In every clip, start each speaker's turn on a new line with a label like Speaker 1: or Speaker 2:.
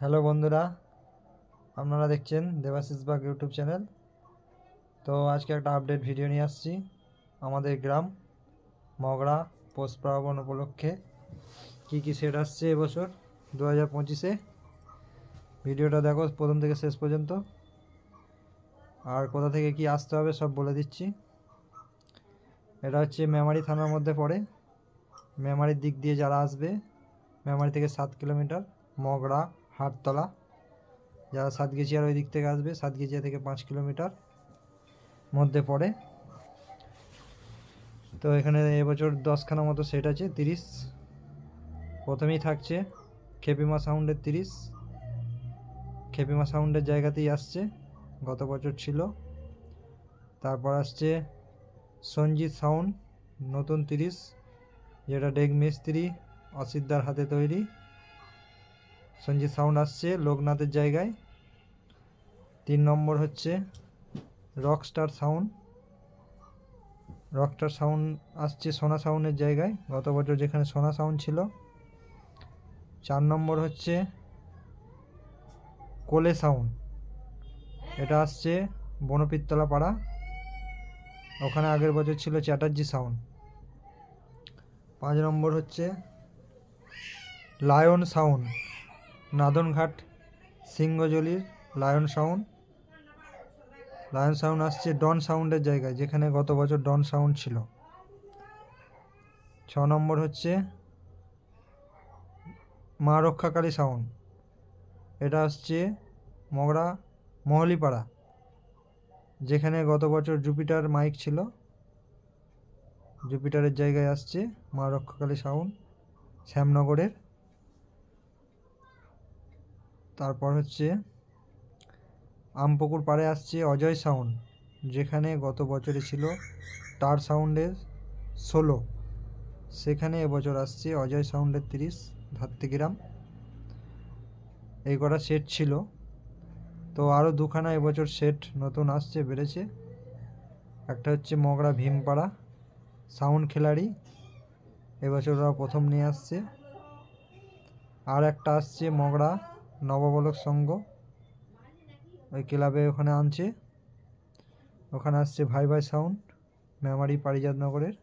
Speaker 1: Hello বন্ধুরা, আপনারা দেখছেন দেবাশিস বাগ ইউটিউব চ্যানেল। তো আজকে একটা আপডেট ভিডিও নিয়ে আসছি। আমাদের গ্রাম মগরা পৌষ পার্বণ উপলক্ষে কী কী সেট আসছে এবছর 2025-এ। ভিডিওটা দেখো প্রথম থেকে শেষ পর্যন্ত, আর কোথা থেকে কি আসতে হবে সব বলে দিচ্ছি। এটা হচ্ছে মেমারি থানার মধ্যে পড়ে। মেমারির দিক দিয়ে যারা আসবে, মেমারি থেকে 7 কিলোমিটার, মগরা হাটতলা। যারা সাতগেছিয়ার ওই দিক থেকে আসবে, সাতগেছিয়া থেকে 5 কিলোমিটার মধ্যে পড়ে। তো এখানে এবছর 10খানা মতো সেট আছে। 30 প্রথমেই থাকছে খেপিমা সাউন্ডের 30। খেপিমা সাউন্ডের জায়গাতেই আসছে, গত বছর ছিল। তারপর আসছে সঞ্জিত সাউন্ড নতুন 30, যেটা ডেক মিস্ত্রি অসিদ্দার হাতে তৈরি। সঞ্জিত সাউন্ড আসছে লোকনাথের জায়গায়। 3 নম্বর হচ্ছে রকস্টার সাউন্ড। রকস্টার সাউন্ড আসছে সোনা সাউন্ডের জায়গায়, গত বছর যেখানে সোনা সাউন্ড ছিল। 4 নম্বর হচ্ছে কোলে সাউন্ড, এটা আসছে বনপিত্তলা পাড়া, ওখানে আগের বছর ছিল চ্যাটার্জি সাউন্ড। 5 নম্বর হচ্ছে লায়ন সাউন্ড, নাদনঘাট সিংহজলির লায়ন সাউন্ড। লায়ন সাউন্ড আসছে ডন সাউন্ডের জায়গায়, যেখানে গত বছর ডন সাউন্ড ছিল। 6 নম্বর হচ্ছে মা রক্ষাকালী সাউন্ড, এটা আসছে মগরা মহলিপাড়া, যেখানে গত বছর জুপিটার মাইক ছিল। জুপিটারের জায়গায় আসছে মা রক্ষাকালী সাউন্ড শ্যামনগরের। তারপর হচ্ছে আমপুকুর পাড়ে আসছে অজয় সাউন্ড, যেখানে গত বছরে ছিল টার সাউন্ডের 16, সেখানে এবছর আসছে অজয় সাউন্ডের 30 ধাত্তিগ্রাম। এই কটা সেট ছিল। তো আরও 2খানা এবছর সেট নতুন আসছে, বেড়েছে। একটা হচ্ছে মগরা ভীমপাড়া সাউন্ড খিলাড়ি, এবছর ওরা প্রথম নিয়ে আসছে। আর একটা আসছে মগরা নববলক সংঘ, ওই ক্লাবে ওখানে আনছে। ওখানে আসছে ভাই ভাই সাউন্ড মেমারি পারিজাতনগরের।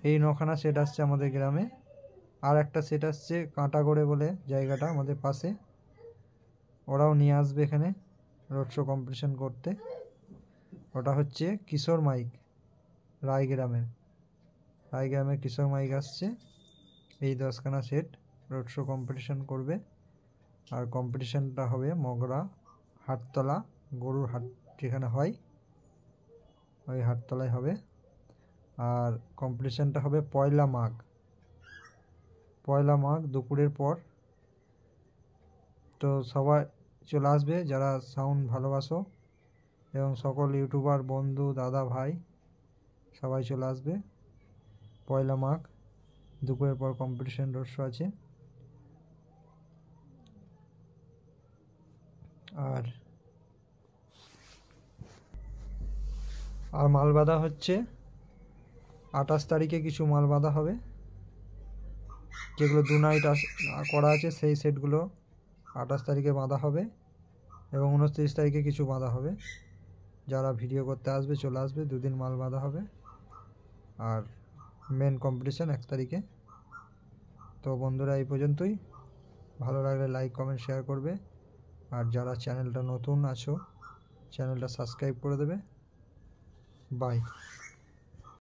Speaker 1: এই 9খানা সেট আসছে আমাদের গ্রামে। আর একটা সেট আসছে কাঁটাগড়ে বলে জায়গাটা আমাদের পাশে, ওরাও নিয়ে আসবে এখানে রোড শো কম্পিটিশন করতে। ওটা হচ্ছে কিশোর মাইক, রায়গ্রামের কিশোর মাইক আসছে। এই 10খানা সেট রোড শো কম্পিটিশন করবে। আর কম্পিটিশনটা হবে মগরা হাটতলা, গরুর হাট যেখানে হয় ওই হাটতলায় হবে। আর কম্পিটিশনটা হবে পয়লা মাঘ দুপুরের পর। তো সবাই চলে আসবে যারা সাউন্ড ভালোবাসো, এবং সকল ইউটিউবার বন্ধু দাদা ভাই সবাই চলে আসবে। পয়লা মাঘ দুপুরের পর কম্পিটিশন রোড শো আছে। আর মাল বাঁধা হচ্ছে 28 তারিখে, কিছু মাল বাঁধা হবে। যেগুলো 2 নাইট করা আছে সেই সেটগুলো 28 তারিখে বাঁধা হবে, এবং 29 তারিখে কিছু বাঁধা হবে। যারা ভিডিও করতে আসবে চলে আসবে, 2 দিন মাল বাঁধা হবে। আর মেন কম্পিটিশান 1 তারিখে। তো বন্ধুরা এই পর্যন্তই। ভালো লাগলে লাইক কমেন্ট শেয়ার করবে। আর যারা চ্যানেলটা নতুন আছো চ্যানেলটা সাবস্ক্রাইব করে দেবে। বাই।